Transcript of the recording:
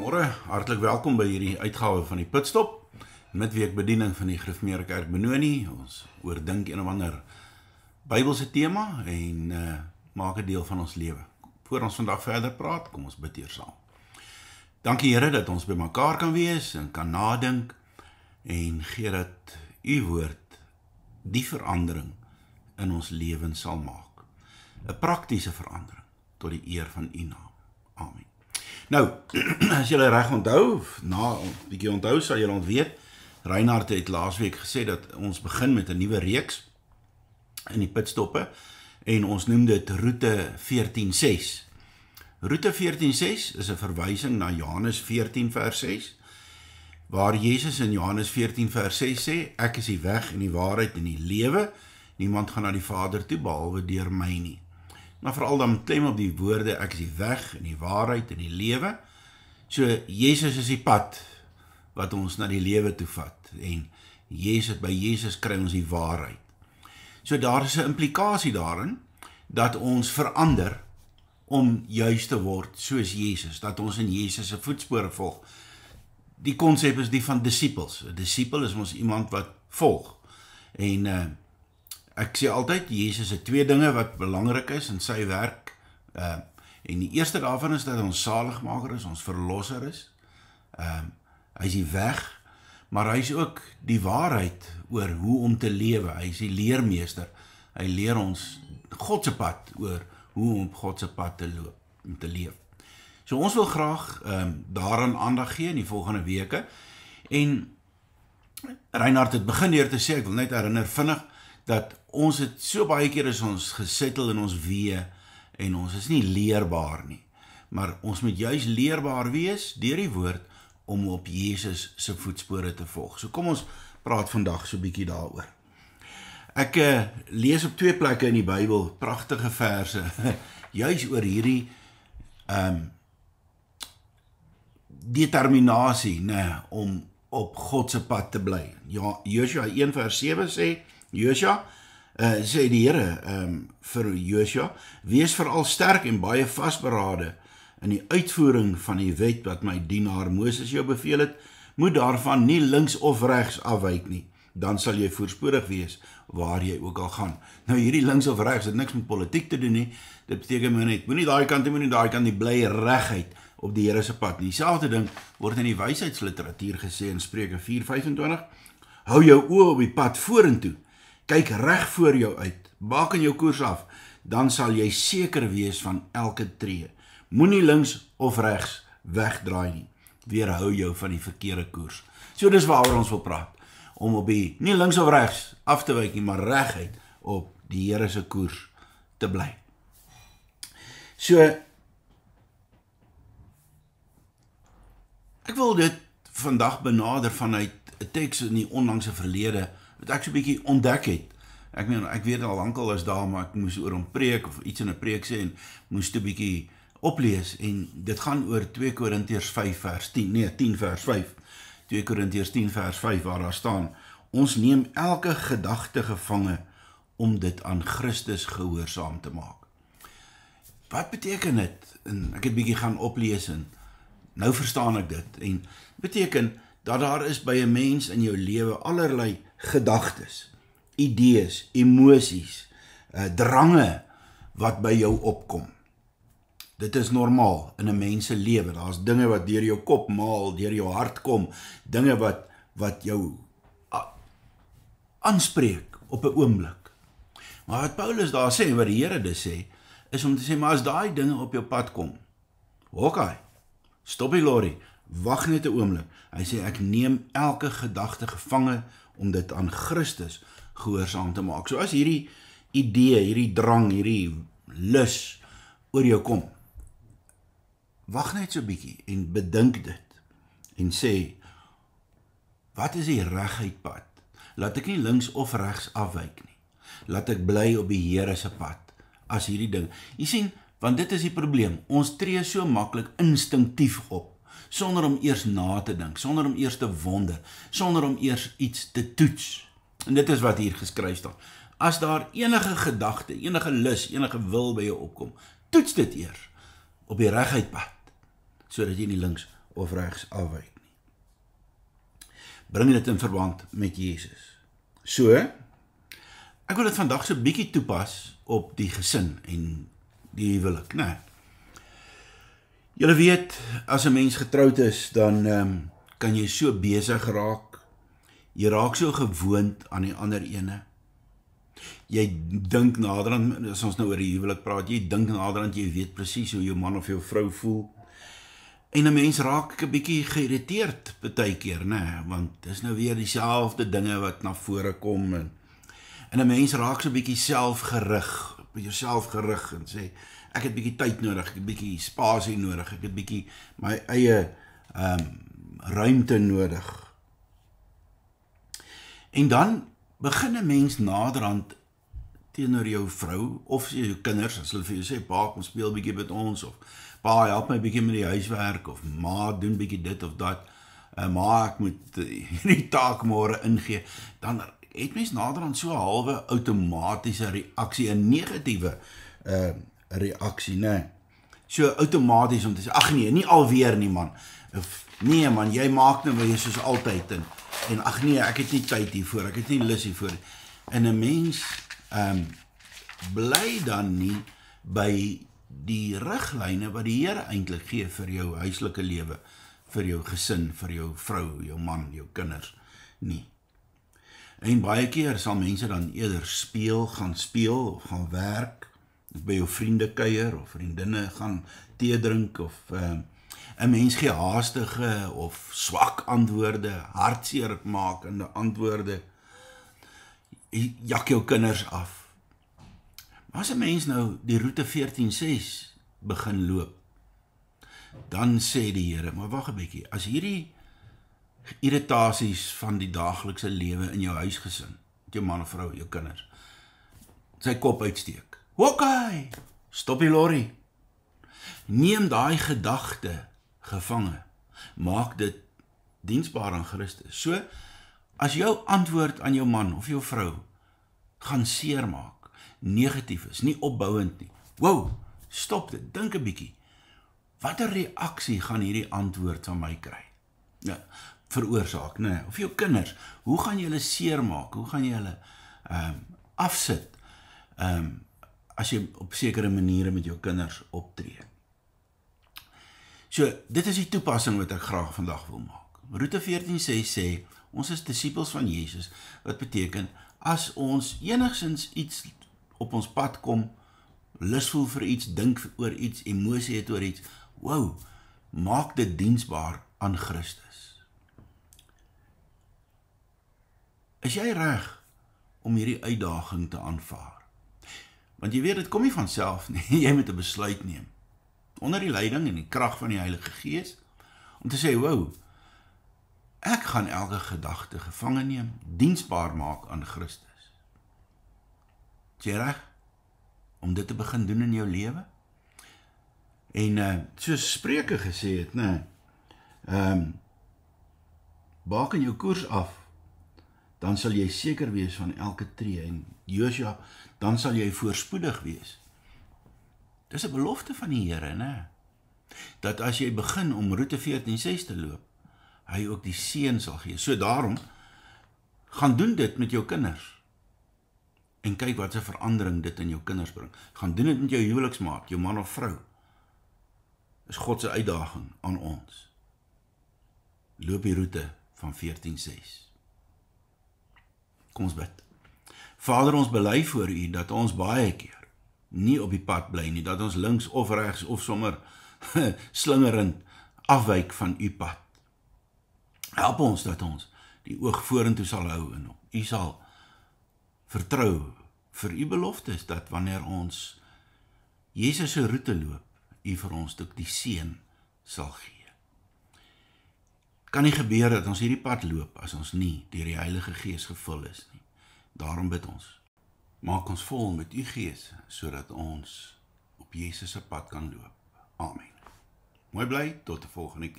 Goeiemôre, hartlik welkom by hierdie uitgawe van die Pitstop, midweekbediening van die Griffmeer Kerk Benoni. Ons oordink een of ander Bybelse tema en maak 'n deel van ons lewe. Voor ons vandag verder praat, kom ons bid eers saam. Dankie Here dat ons by mekaar kan wees en kan nadink en gee dat U woord die verandering in ons lewens sal maak. 'n Praktiese verandering tot die eer van U naam. Amen. Nou, as julle reg onthou, na 'n bietjie onthou, sal julle ontweet, Reinhard het laasweek gesê dat ons begin met 'n nuwe reeks in die pitstoppe en ons noem dit Roete 14:6. Roete 14:6 is 'n verwysing na Johannes 14 vers 6, waar Jesus in Johannes 14 vers 6 sê, ek is die weg en die waarheid en die lewe, niemand gaan na die Vader toe behalwe deur my nie. Maar veral dan klem op die woorde, ek is die weg en die waarheid en die lewe. So, Jesus is die pad wat ons na die lewe toe vat. En by Jesus kry ons die waarheid. So, daar is 'n implikasie daarin, dat ons verander om juis te word soos Jesus, dat ons in Jesus se voetspore volg. Die konsep is die van disippels. 'n Disipel is ons iemand wat volg. En ek sê altyd, Jesus het twee dinge wat belangrik is in sy werk. En die eerste daarvan is dat ons saligmaker is, ons verlosser is. Hy is die weg, maar hy is ook die waarheid oor hoe om te lewe. Hy is die leermeester. Hy leer ons God se pad oor hoe om op God se pad te loop en te leef. So ons wil graag daaraan aandag gee in die volgende weke. En Reinhard het begin deur te sê, ek wil net herinner vinnig, dat ons het so baie keer is ons gesettel in ons wee en ons is nie leerbaar nie. Maar ons moet juis leerbaar wees deur die woord om op Jesus se voetspore te volg. So kom ons praat vandag so 'n bietjie daaroor. Ek lees op twee plekke in die Bybel pragtige verse juis oor hierdie determinasie om op God se pad te bly. Ja, Josua 1 vers 7 sê, sê die Here vir Josua, wees veral sterk en baie vasberade in die uitvoering van die wet wat my dienaar Moses jou beveel het, moet daarvan nie links of regs afwyk nie, dan sal jy voorspoedig wees waar jy ook al gaan. Nou hierdie links of regs het niks met politiek te doen nie, dit beteken my net, moenie daai kant en moenie daai kant, die bly reguit op die Here se pad nie. Dieselfde ding word in die wysheidsliteratuur gesê in Spreuke 4:25, hou jou oë op die pad vorentoe, kyk reg voor jou uit, maak in jou koers af, dan sal jy seker wees van elke tree. Moenie links of regs wegdraai nie, weerhou jou van die verkeerde koers. So dis waaroor ons wil praat, om op die, nie links of regs af te wyk nie, maar reguit op die Here se koers te bly. So, ek wil dit vandag benader vanuit 'n teks in die onlangse verlede, wat ek so 'n bietjie ontdek het. Ek weet al lankal is daar, maar ek moes oor hom preek, of iets in 'n preek sê, en moes 'n bietjie oplees, en dit gaan oor 2 Korintiërs 5 vers 10, 10 vers 5, 2 Korintiërs 10 vers 5, waar daar staan, ons neem elke gedagte gevange, om dit aan Christus gehoorsaam te maak. Wat beteken dit? En ek het bietjie gaan oplees, en nou verstaan ek dit, en beteken, dat daar is by 'n mens in jou lewe allerlei gedagtes, idees, emosies, drange wat by jou opkom. Dit is normaal in 'n mens se lewe. Daar's dinge wat deur jou kop maal, deur jou hart kom, dinge wat jou aanspreek op 'n oomblik. Maar wat Paulus daar sê, wat die Here dus sê, is om te sê, maar as daai dinge op jou pad kom, okay, stop die lorry, wag net 'n oomblik. Hy sê, ek neem elke gedagte gevange om dit aan Christus gehoorsaam te maak. So as hierdie idee, hierdie drang, hierdie lus oor jou kom, wag net so 'n bietjie en bedink dit en sê, wat is die reguit pad? Laat ek nie links of regs afwyk nie. Laat ek bly op die Here se pad as hierdie ding. Jy sien, want dit is die probleem. Ons tree so maklik instinktief op, sonder om eers na te dink, sonder om eers te wonder, sonder om eers iets te toets. En dit is wat hier geskryf staan. As daar enige gedagte, enige lus, enige wil by jou opkom, toets dit eers op die reguit pad, sodat jy nie links of regs afwyk nie. Bring dit in verband met Jesus. So, ek wil dit vandag so 'n bietjie toepas op die gesin en die huwelik, né? Julle weet, as 'n mens getroud is, dan kan jy so besig raak. Jy raak so gewoond aan die ander ene. Jy dink naderhand, as ons nou oor die huwelik praat, jy dink naderhand, jy weet presies hoe jou man of jou vrou voel. En 'n mens raak 'n bietjie geïrriteerd partykeer, né? Want dis nou weer dieselfde dinge wat na vore kom en 'n mens raak so 'n bietjie selfgerig, op jouself gerig en sê ek het bietjie tyd nodig, ek het bietjie spasie nodig, ek het bietjie my eie ruimte nodig. En dan begin 'n mens naderhand teenoor jou vrou of jou kinders, as hulle vir jou sê, pa, kom speel bietjie met ons, of pa, help my bietjie met die huiswerk, of ma, doen bietjie dit of dat, ma, ek moet hierdie taak môre ingee, dan het mens naderhand so 'n halwe outomatiese reaksie, 'n negatiewe reaksie, né? So outomaties om te sê, ag nee, nie alweer nie man, of nee man, jy maak nou weer soos altyd, en ag nee, ek het nie tyd hiervoor, ek het nie lus hiervoor, en 'n mens bly dan nie by die riglyne wat die Here eintlik gee vir jou huislike lewe, vir jou gesin, vir jou vrou, jou man, jou kinders, nie. En baie keer sal mense dan eerder gaan speel, of gaan werk, of by jou vriende kuier, of vriendinne gaan tee drink, of 'n mens gee haastige of swak antwoorde, hartseermakende antwoorde, jak jou kinders af. Maar as 'n mens nou die roete 14:6 begin loop, dan sê die Here, maar wag 'n bietjie, as hierdie irritasies van die daaglikse lewe in jou huisgesin, met jou man of vrou, jou kinders, sy kop uitsteek, okay, stop die lorry, neem daai gedagte gevange, maak dit diensbaar aan Christus. So, as jou antwoord aan jou man of jou vrou gaan seermaak, negatief is, nie opbouend nie, wow, stop dit, dink 'n bietjie, watter reaksie gaan hierdie antwoord van my kry? Ja, veroorsaak, nee, of jou kinders, hoe gaan jy hulle seermaak, hoe gaan jy hulle afsit, as jy op sekere maniere met jou kinders optree. So, dit is die toepassing wat ek graag vandag wil maak. Roete 14:6 sê, ons is disippels van Jesus, wat beteken, as ons enigsins iets op ons pad kom, lus voel vir iets, dink oor iets, emosie het oor iets, wow, maak dit diensbaar aan Christus. Is jy reg om hierdie uitdaging te aanvaar? Want jy weet, dit kom nie van self nie, jy moet 'n besluit neem, onder die leiding en die krag van die Heilige Gees, om te sê, wow, ek gaan elke gedagte gevange neem, diensbaar maak aan Christus. Is jy reg om dit te begin doen in jou lewe? En soos Spreuke gesê het, nee, baken jou koers af, dan sal jy seker wees van elke tree, en Josua, dan sal jy voorspoedig wees. Dis 'n belofte van die Here, né? Dat as jy begin om roete 14:6 te loop, hy ook die seën sal gee. So daarom, gaan doen dit met jou kinders. En kyk wat 'n verandering dit in jou kinders bring. Gaan doen dit met jou huweliksmaat, jou man of vrou. Is God se uitdaging aan ons. Loop die roete van 14:6. Kom ons bid. Vader, ons bely voor U dat ons baie keer nie op die pad bly nie, dat ons links of regs of sommer slingerend afwyk van U pad. Help ons dat ons die oog vorentoe sal hou en op U sal vertrou vir U beloftes, dat wanneer ons Jesus se roete loop, U vir ons ook die seën sal gee. Kan nie gebeur dat ons hierdie pad loop as ons nie deur die Heilige Gees gevul is nie. Daarom bid ons, maak ons vol met U Gees, sodat ons op Jesus se pad kan loop. Amen. Mooi bly, tot die volgende keer.